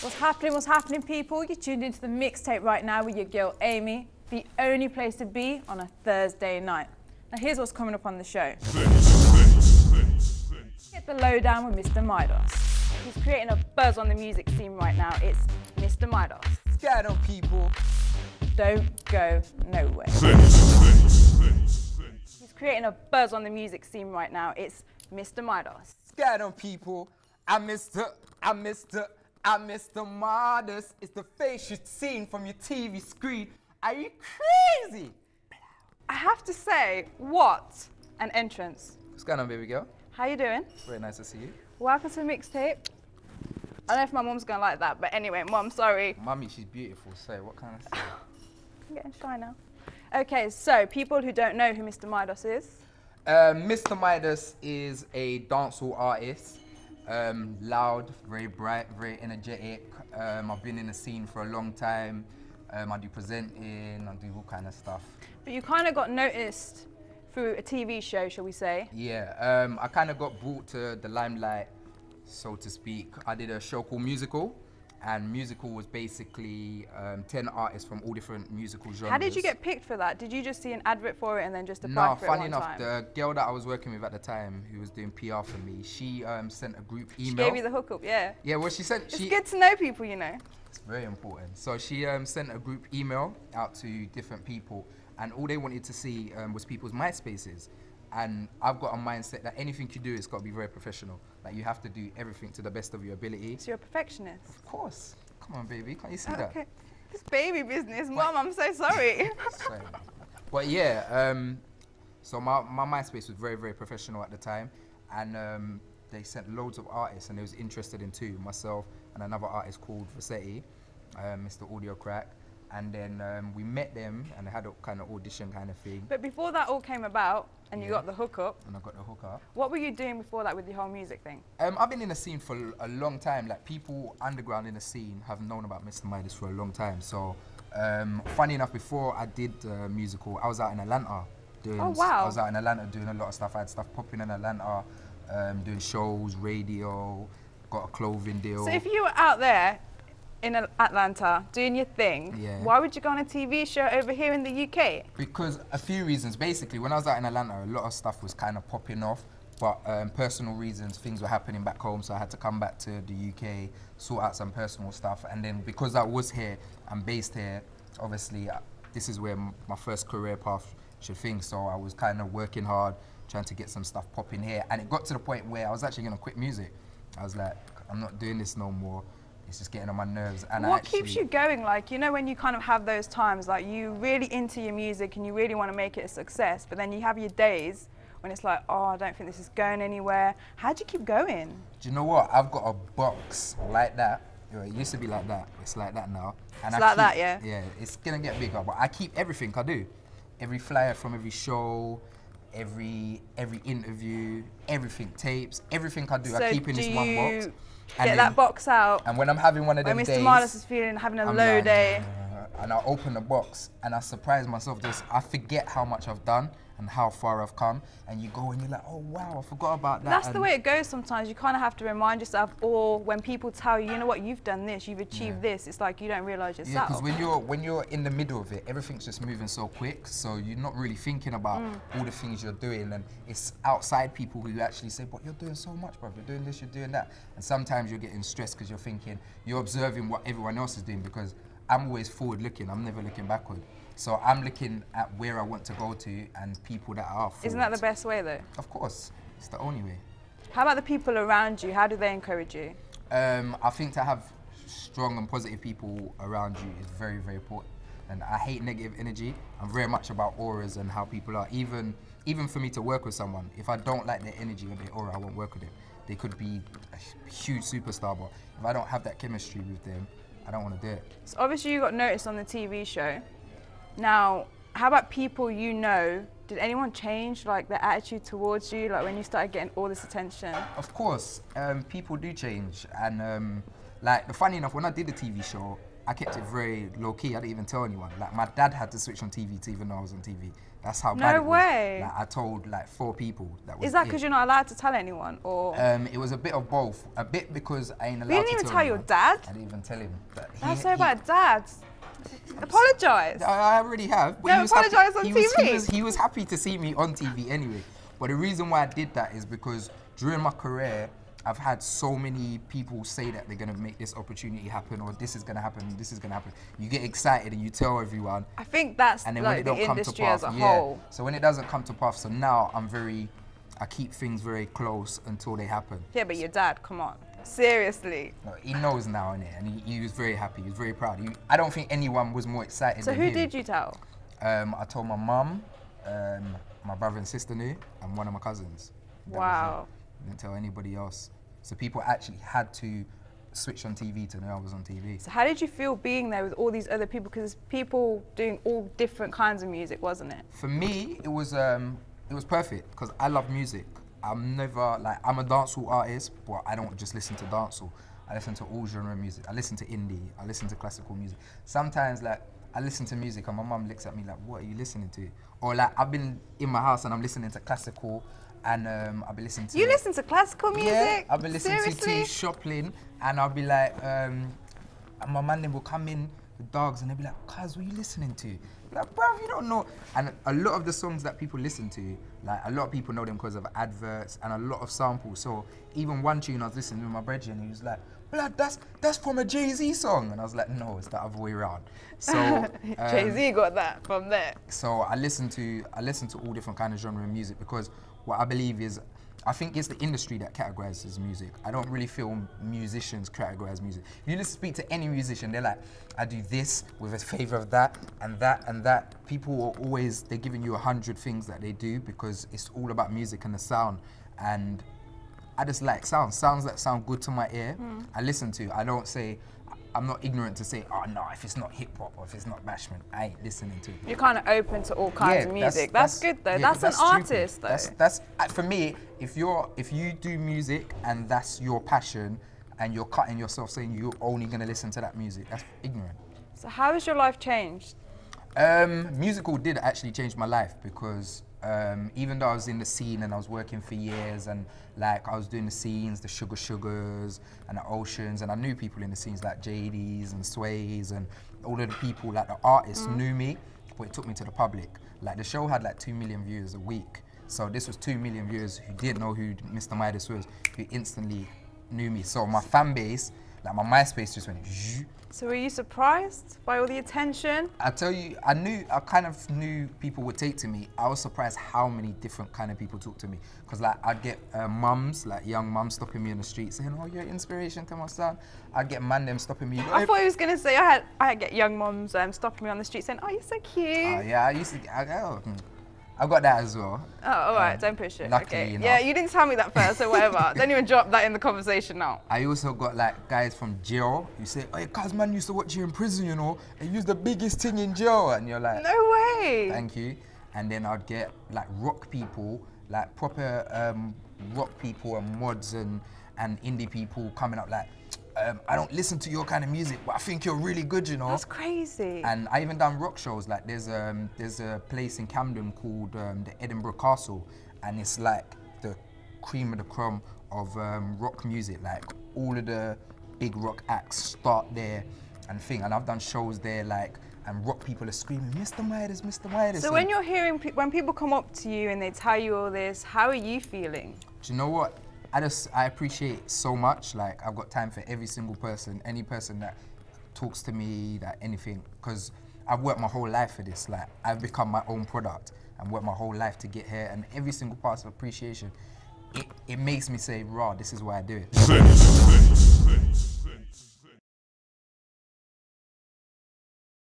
What's happening, people? You're tuned into the mixtape right now with your girl Amy, the only place to be on a Thursday night. Now here's what's coming up on the show. Get the lowdown with Mr Midas. He's creating a buzz on the music scene right now. It's Mr Midas. Scared on people. Don't go nowhere. He's creating a buzz on the music scene right now. It's Mr Midas. Scared on people. I'm Mr Midas. It's the face you've seen from your TV screen. Are you crazy? I have to say, what an entrance. What's going on, baby girl? How you doing? Very nice to see you. Welcome to the mixtape. I don't know if my mom's gonna like that, but anyway, Mom, sorry. Mummy, she's beautiful, so what kind of stuff? I'm getting shy now. Okay, so people who don't know who Mr Midas is. Mr Midas is a dancehall artist. Loud, very bright, very energetic. I've been in the scene for a long time. I do presenting, I do all kind of stuff. But you kind of got noticed through a TV show, shall we say? Yeah, I kind of got brought to the limelight, so to speak. I did a show called Musical, and Musical was basically 10 artists from all different musical genres. How did you get picked for that? Did you just see an advert for it and then just apply for it one time? No, funny enough, the girl that I was working with at the time, who was doing PR for me, she sent a group email. She gave you the hookup, yeah. Yeah, well, she sent... It's good to know people, you know. It's very important. So she sent a group email out to different people, and all they wanted to see was people's MySpaces. And I've got a mindset that anything you do, it's got to be very professional. Like, you have to do everything to the best of your ability. So you're a perfectionist? Of course. Come on, baby. Can't you see that? Okay. This baby business. Mom, I'm so sorry. Sorry. But yeah, so my MySpace was very, very professional at the time. And they sent loads of artists, and they was interested in two, myself and another artist called Vassetti, Mr Audio Crack. And then we met them, and they had a kind of audition kind of thing. But before that all came about, and you got the hookup. And I got the hookup. What were you doing before that with the whole music thing? I've been in the scene for a long time. Like, people underground in the scene have known about Mr Midas for a long time. So, funny enough, before I did Musical, I was out in Atlanta. Oh, wow. I was out in Atlanta doing a lot of stuff. I had stuff popping in Atlanta, doing shows, radio, got a clothing deal. So if you were out there in Atlanta doing your thing, why would you go on a TV show over here in the UK? Because a few reasons. Basically, when I was out in Atlanta, a lot of stuff was kind of popping off, but personal reasons, things were happening back home, so I had to come back to the UK, sort out some personal stuff. And then because I was here, I'm based here, obviously this is where my first career path should think, so I was kind of working hard, trying to get some stuff popping here. And it got to the point where I was actually going to quit music. I was like, I'm not doing this no more. It's just getting on my nerves. And what keeps you going? Like, you know, when you kind of have those times, like, you really into your music and you really want to make it a success, but then you have your days when it's like, oh, I don't think this is going anywhere. How do you keep going? Do you know what? I've got a box like that. It used to be like that. It's like that now. And it's like that, yeah? Yeah, it's going to get bigger, but I keep everything I do. Every flyer from every show, every interview, everything, tapes, everything I do, I keep in this one box. Get that box out. And when I'm having one of them days, Mr Midas is having a low day. And I open the box and I surprise myself. I forget how much I've done and how far I've come. And you go and you're like, oh wow, I forgot about that. That's the way it goes sometimes. You kind of have to remind yourself, or when people tell you, you know what, you've done this, you've achieved this, it's like you don't realise yourself. Yeah, because when you're in the middle of it, everything's just moving so quick, so you're not really thinking about all the things you're doing, and it's outside people who actually say, but you're doing so much, bro, you're doing this, you're doing that. And sometimes you're getting stressed because you're thinking, you're observing what everyone else is doing, because I'm always forward looking, I'm never looking backward. So I'm looking at where I want to go to and people that are forward. Isn't that the best way though? Of course, it's the only way. How about the people around you? How do they encourage you? I think to have strong and positive people around you is very, very important. And I hate negative energy. I'm very much about auras and how people are. Even for me to work with someone, if I don't like their energy or their aura, I won't work with them. They could be a huge superstar, but if I don't have that chemistry with them, I don't want to do it. So obviously you got noticed on the TV show. Now, how about people you know? Did anyone change like their attitude towards you, like when you started getting all this attention? Of course, people do change, and like, funny enough, when I did the TV show, I kept it very low key. I didn't even tell anyone. Like my dad had to switch on TV to even know I was on TV. That's how bad it was. No way. Like I told like 4 people that was Is that because you're not allowed to tell anyone, or? It was a bit of both. A bit because I ain't allowed to tell You didn't even tell your dad? I didn't even tell him. But That's so bad, Dad. Apologise. I already have. But No, he was happy- apologise on he was- TV. he was happy to see me on TV anyway. But the reason why I did that is because during my career, I've had so many people say that they're gonna make this opportunity happen, or this is gonna happen, this is gonna happen. You get excited and you tell everyone. I think that's and then like when it the don't come to industry pass, as a whole. So when it doesn't come to pass, so now I keep things very close until they happen. Yeah, but your dad, come on. Seriously. No, he knows now, innit? And he was very happy, he was very proud. I don't think anyone was more excited So than who him. did you tell? I told my mum, my brother and sister knew, and one of my cousins. That was Wow. it. Didn't tell anybody else. So people actually had to switch on TV to know I was on TV. So how did you feel being there with all these other people? Because people doing all different kinds of music, wasn't it? For me, it was perfect because I love music. I'm a dancehall artist, but I don't just listen to dancehall. I listen to all genre music. I listen to indie. I listen to classical music. Sometimes, like, I listen to music and my mum looks at me like, "What are you listening to?" Or like, I've been in my house and I'm listening to classical, and I've been listening to. You listen to classical music? Yeah, I've been listening Seriously? to Shoplin, and I'll be like, and my man then will come in with dogs, and they'll be like, "Cuz, what are you listening to?" Like, bruv, you don't know. And a lot of the songs that people listen to, like, a lot of people know them because of adverts and a lot of samples. So even one tune I was listening to with my brother, and he was like, "Blood, that's from a Jay-Z song," and I was like, "No, it's the other way around." So Jay-Z got that from there. So I listen to all different kind of genre of music because what I believe is, I think it's the industry that categorizes music. I don't really feel musicians categorize music. If you speak to any musician, they're like, "I do this with a favor of that and that and that." People are always, they're giving you 100 things that they do because it's all about music and the sound. And I just like sounds that sound good to my ear. I listen to. I don't say, I'm not ignorant to say, "Oh no, if it's not hip hop or if it's not bashment, I ain't listening to it." You're kind of open to all kinds of music. That's good though. Yeah, that's an stupid. artist though. That's for me. If you do music and that's your passion, and you're cutting yourself saying you're only gonna listen to that music, that's ignorant. So how has your life changed? Musical did actually change my life because even though I was in the scene and I was working for years and like I was doing the scenes, the Sugars and the Oceans, and I knew people in the scenes like JDs and Sways and all of the people, like the artists knew me, but it took me to the public. Like the show had like 2 million viewers a week. So this was 2 million viewers who didn't know who Mr Midas was, who instantly knew me. So my fan base, like my MySpace just went zzzz. So were you surprised by all the attention? I tell you, I kind of knew people would take to me. I was surprised how many different kind of people talk to me. Because like I'd get mums, like young mums stopping me in the street saying, "Oh, you're an inspiration to my son." I'd get man them stopping me. I thought he was going to say I get young mums stopping me on the street saying, "Oh, you're so cute." Oh yeah, I used to get, I got that as well. Oh, all right, don't push it. Luckily Okay. enough. Yeah, you didn't tell me that first, so whatever. Don't even drop that in the conversation now. I also got like guys from jail who say, "Hey, cuz man used to watch you in prison, you know, and you're the biggest thing in jail," and you're like, No way. "Thank you." And then I'd get like rock people, like proper rock people and mods and indie people coming up like, "I don't listen to your kind of music, but I think you're really good, you know." That's crazy. And I even done rock shows. Like there's a place in Camden called the Edinburgh Castle, and it's like the cream of the crumb of rock music. Like all of the big rock acts start there and thing. And I've done shows there, like, and rock people are screaming, "Mr Midas, Mr Midas." So when you're hearing, when people come up to you and they tell you all this, how are you feeling? Do you know what? I appreciate so much. Like I've got time for every single person, any person that talks to me, that anything, because I've worked my whole life for this. Like I've become my own product and worked my whole life to get here, and every single part of appreciation, it makes me say, "Raw, this is why I do it."